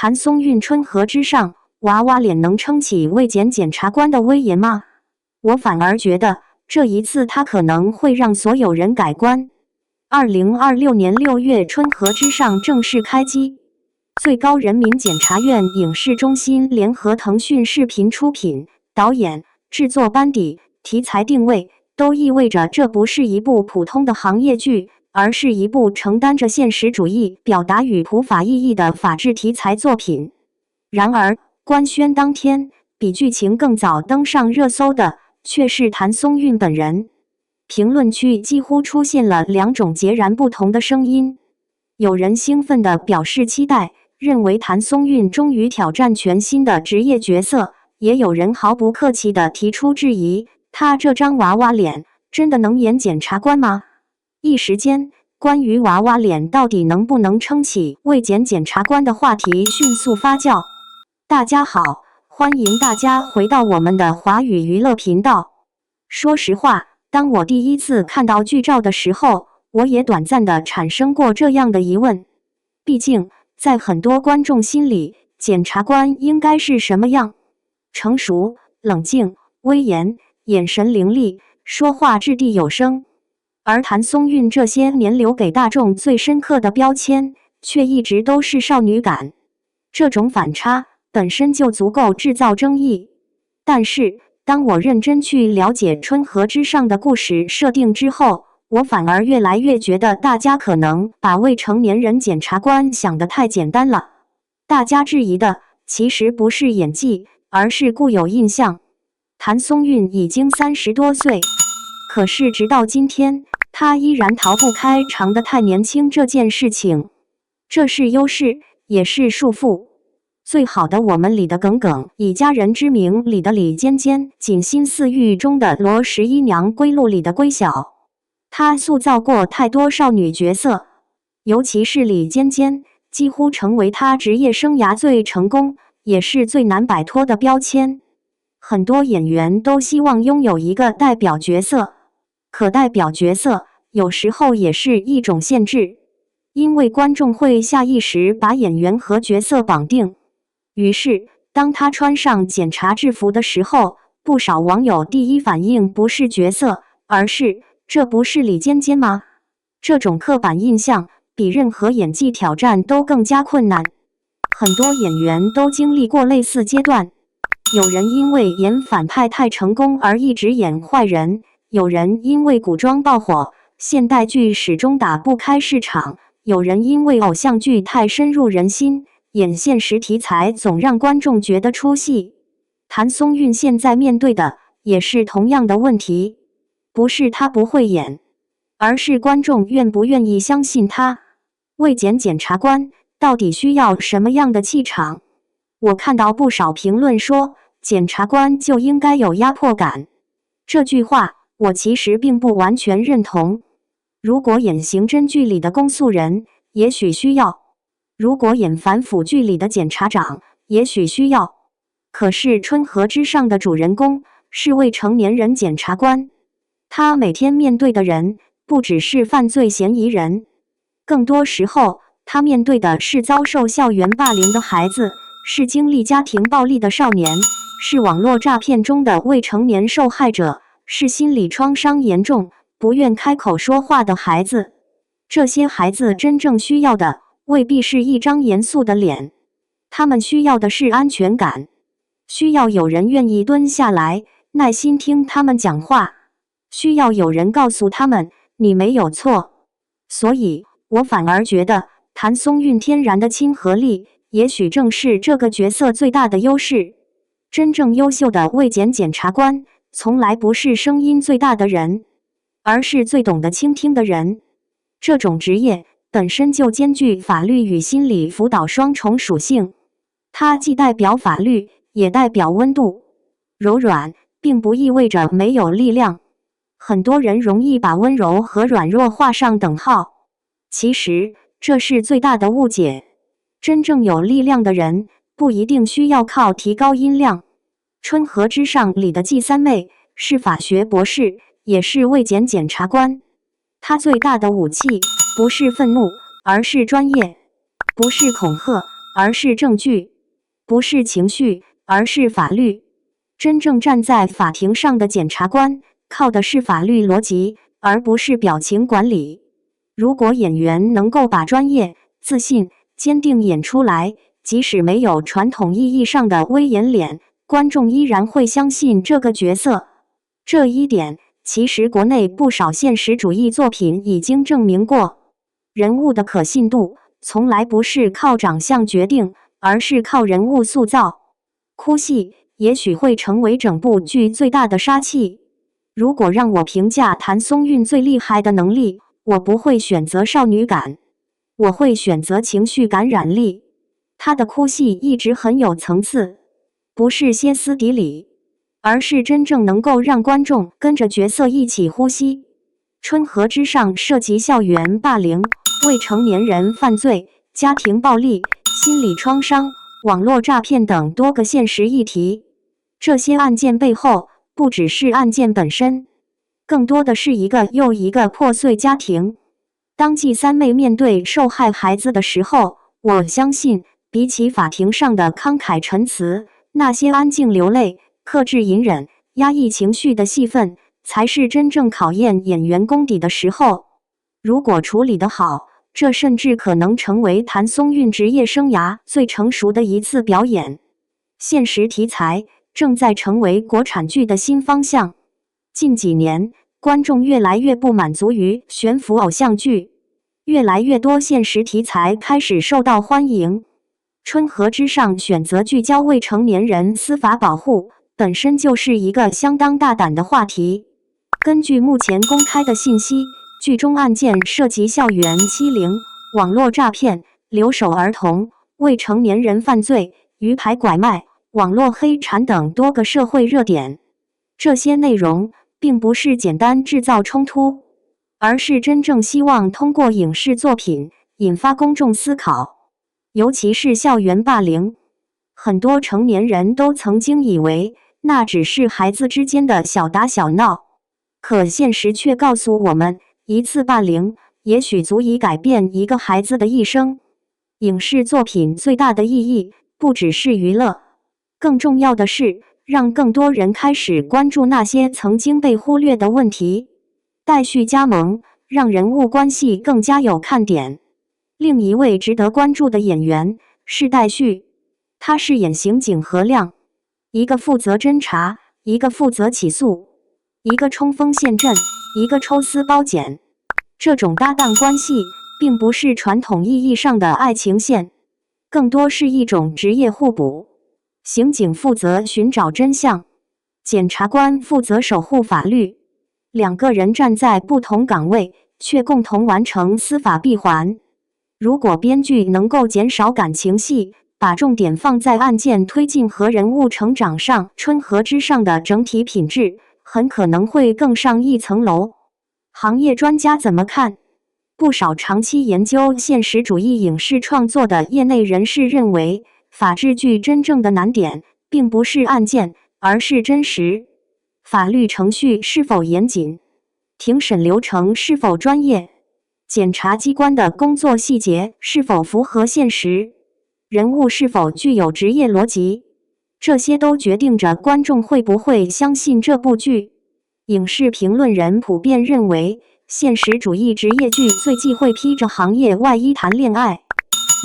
谭松韵春和之上，娃娃脸能撑起卫检检察官的威严吗？我反而觉得这一次他可能会让所有人改观。2026年6月，春和之上正式开机。最高人民检察院影视中心联合腾讯视频出品，导演、制作班底、题材定位都意味着这不是一部普通的行业剧，而是一部承担着现实主义表达与普法意义的法治题材作品。然而，官宣当天，比剧情更早登上热搜的却是谭松韵本人。评论区几乎出现了两种截然不同的声音，有人兴奋地表示期待，认为谭松韵终于挑战全新的职业角色，也有人毫不客气地提出质疑，他这张娃娃脸真的能演检察官吗？一时间，关于娃娃脸到底能不能撑起卫检检察官的话题迅速发酵。大家好，欢迎大家回到我们的华语娱乐频道。说实话，当我第一次看到剧照的时候，我也短暂地产生过这样的疑问。毕竟，在很多观众心里，检察官应该是什么样？成熟、冷静、威严，眼神凌厉，说话掷地有声。而谭松韵这些年留给大众最深刻的标签，却一直都是少女感。这种反差本身就足够制造争议。但是，当我认真去了解春和之上的故事设定之后，我反而越来越觉得大家可能把未成年人检察官想得太简单了。大家质疑的其实不是演技，而是固有印象。谭松韵已经30多岁，可是直到今天，她依然逃不开长得太年轻这件事情。这是优势，也是束缚。最好的我们里的耿耿，以家人之名里的李尖尖，锦心似玉中的罗11娘，归路里的归晓。她塑造过太多少女角色，尤其是李尖尖，几乎成为她职业生涯最成功，也是最难摆脱的标签。很多演员都希望拥有一个代表角色，可代表角色有时候也是一种限制，因为观众会下意识把演员和角色绑定。于是，当他穿上检察制服的时候，不少网友第一反应不是角色，而是这不是李尖尖吗？这种刻板印象比任何演技挑战都更加困难。很多演员都经历过类似阶段，有人因为演反派太成功而一直演坏人，有人因为古装爆火，现代剧始终打不开市场，有人因为偶像剧太深入人心，演现实题材总让观众觉得出戏。谭松韵现在面对的也是同样的问题，不是她不会演，而是观众愿不愿意相信她。卫检检察官到底需要什么样的气场？我看到不少评论说，检察官就应该有压迫感。这句话我其实并不完全认同。如果演刑侦剧里的公诉人，也许需要；如果演反腐剧里的检察长，也许需要。可是春和之上的主人公是未成年人检察官，他每天面对的人不只是犯罪嫌疑人，更多时候他面对的是遭受校园霸凌的孩子，是经历家庭暴力的少年，是网络诈骗中的未成年受害者，是心理创伤严重不愿开口说话的孩子。这些孩子真正需要的未必是一张严肃的脸，他们需要的是安全感，需要有人愿意蹲下来耐心听他们讲话，需要有人告诉他们你没有错。所以我反而觉得谭松韵天然的亲和力也许正是这个角色最大的优势。真正优秀的卫检检察官从来不是声音最大的人，而是最懂得倾听的人。这种职业本身就兼具法律与心理辅导双重属性，它既代表法律，也代表温度。柔软并不意味着没有力量，很多人容易把温柔和软弱画上等号，其实这是最大的误解。真正有力量的人不一定需要靠提高音量。春和之上里的季三妹是法学博士，也是卫检检察官。她最大的武器不是愤怒，而是专业；不是恐吓，而是证据；不是情绪，而是法律。真正站在法庭上的检察官，靠的是法律逻辑，而不是表情管理。如果演员能够把专业、自信、坚定演出来，即使没有传统意义上的威严脸，观众依然会相信这个角色。这一点，其实国内不少现实主义作品已经证明过。人物的可信度，从来不是靠长相决定，而是靠人物塑造。哭戏也许会成为整部剧最大的杀器。如果让我评价谭松韵最厉害的能力，我不会选择少女感，我会选择情绪感染力。她的哭戏一直很有层次，不是歇斯底里，而是真正能够让观众跟着角色一起呼吸。春河之上涉及校园霸凌、未成年人犯罪、家庭暴力、心理创伤、网络诈骗等多个现实议题。这些案件背后，不只是案件本身，更多的是一个又一个破碎家庭。当季三妹面对受害孩子的时候，我相信，比起法庭上的慷慨陈词，那些安静流泪、克制隐忍、压抑情绪的戏份，才是真正考验演员功底的时候。如果处理得好，这甚至可能成为谭松韵职业生涯最成熟的一次表演。现实题材正在成为国产剧的新方向。近几年，观众越来越不满足于悬浮偶像剧，越来越多现实题材开始受到欢迎。春河之上选择聚焦未成年人司法保护，本身就是一个相当大胆的话题。根据目前公开的信息，剧中案件涉及校园欺凌、网络诈骗、留守儿童、未成年人犯罪、鱼排拐卖、网络黑产等多个社会热点。这些内容并不是简单制造冲突，而是真正希望通过影视作品引发公众思考。尤其是校园霸凌，很多成年人都曾经以为那只是孩子之间的小打小闹，可现实却告诉我们，一次霸凌也许足以改变一个孩子的一生。影视作品最大的意义不只是娱乐，更重要的是让更多人开始关注那些曾经被忽略的问题。待续加盟，让人物关系更加有看点。另一位值得关注的演员是戴旭，他饰演刑警何亮，一个负责侦查，一个负责起诉，一个冲锋陷阵，一个抽丝剥茧。这种搭档关系并不是传统意义上的爱情线，更多是一种职业互补。刑警负责寻找真相，检察官负责守护法律，两个人站在不同岗位，却共同完成司法闭环。如果编剧能够减少感情戏，把重点放在案件推进和人物成长上，春河之上的整体品质很可能会更上一层楼。行业专家怎么看？不少长期研究现实主义影视创作的业内人士认为，法治剧真正的难点并不是案件，而是真实。法律程序是否严谨？庭审流程是否专业？检察机关的工作细节是否符合现实？人物是否具有职业逻辑？这些都决定着观众会不会相信这部剧。影视评论人普遍认为，现实主义职业剧最忌讳披着行业外衣谈恋爱。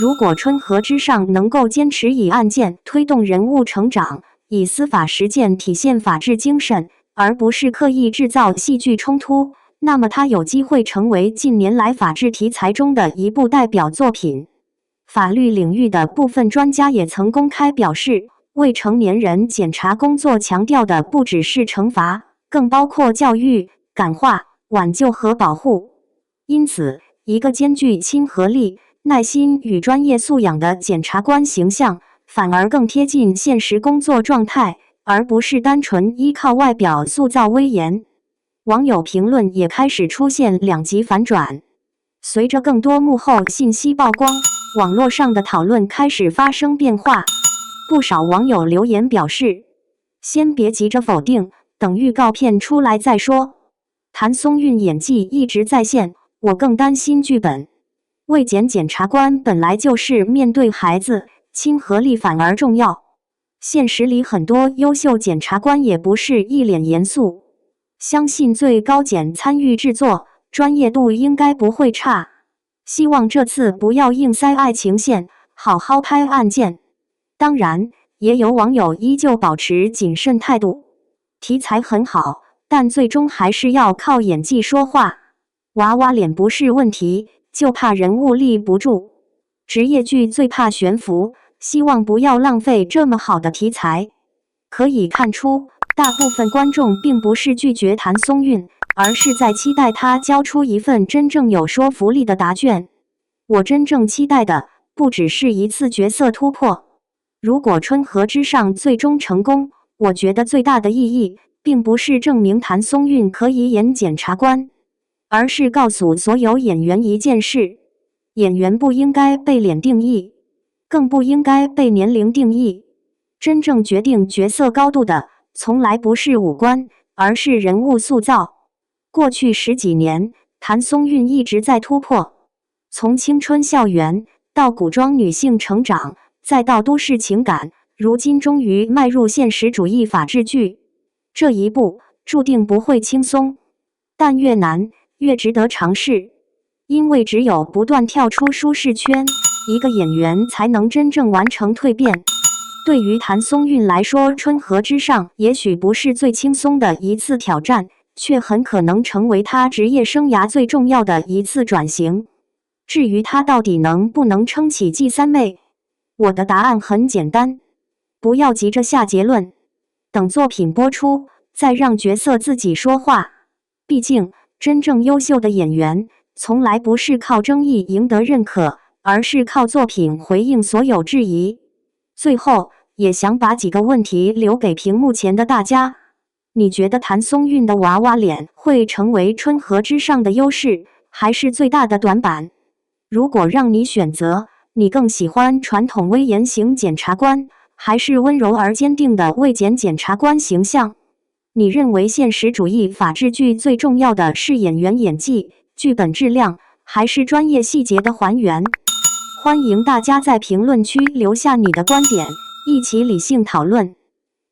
如果春河之上能够坚持以案件推动人物成长，以司法实践体现法治精神，而不是刻意制造戏剧冲突，那么它有机会成为近年来法治题材中的一部代表作品。法律领域的部分专家也曾公开表示，未成年人检察工作强调的不只是惩罚，更包括教育、感化、挽救和保护。因此，一个兼具亲和力、耐心与专业素养的检察官形象，反而更贴近现实工作状态，而不是单纯依靠外表塑造威严。网友评论也开始出现两极反转。随着更多幕后信息曝光，网络上的讨论开始发生变化。不少网友留言表示，先别急着否定，等预告片出来再说。谭松韵演技一直在线，我更担心剧本。为检察官本来就是面对孩子，亲和力反而重要。现实里很多优秀检察官也不是一脸严肃，相信最高检参与制作，专业度应该不会差。希望这次不要硬塞爱情线，好好拍案件。当然，也有网友依旧保持谨慎态度。题材很好，但最终还是要靠演技说话。娃娃脸不是问题，就怕人物立不住。职业剧最怕悬浮，希望不要浪费这么好的题材。可以看出，大部分观众并不是拒绝谭松韵，而是在期待他交出一份真正有说服力的答卷。我真正期待的，不只是一次角色突破。如果春和之上最终成功，我觉得最大的意义，并不是证明谭松韵可以演检察官，而是告诉所有演员一件事：演员不应该被脸定义，更不应该被年龄定义。真正决定角色高度的，从来不是五官，而是人物塑造。过去10几年，谭松韵一直在突破，从青春校园到古装女性成长，再到都市情感，如今终于迈入现实主义法治剧。这一步注定不会轻松，但越难越值得尝试，因为只有不断跳出舒适圈，一个演员才能真正完成蜕变。对于谭松韵来说，春和之上也许不是最轻松的一次挑战，却很可能成为他职业生涯最重要的一次转型。至于他到底能不能撑起季三妹，我的答案很简单，不要急着下结论，等作品播出，再让角色自己说话。毕竟，真正优秀的演员，从来不是靠争议赢得认可，而是靠作品回应所有质疑。最后，也想把几个问题留给屏幕前的大家。你觉得谭松韵的娃娃脸会成为春和之上的优势，还是最大的短板？如果让你选择，你更喜欢传统威严型检察官，还是温柔而坚定的卫检检察官形象？你认为现实主义法治剧最重要的是演员演技、剧本质量，还是专业细节的还原？欢迎大家在评论区留下你的观点，一起理性讨论。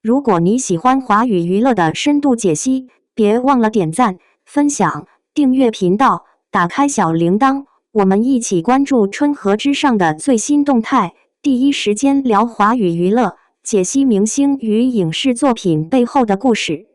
如果你喜欢华语娱乐的深度解析，别忘了点赞、分享、订阅频道，打开小铃铛，我们一起关注春和之上的最新动态，第一时间聊华语娱乐，解析明星与影视作品背后的故事。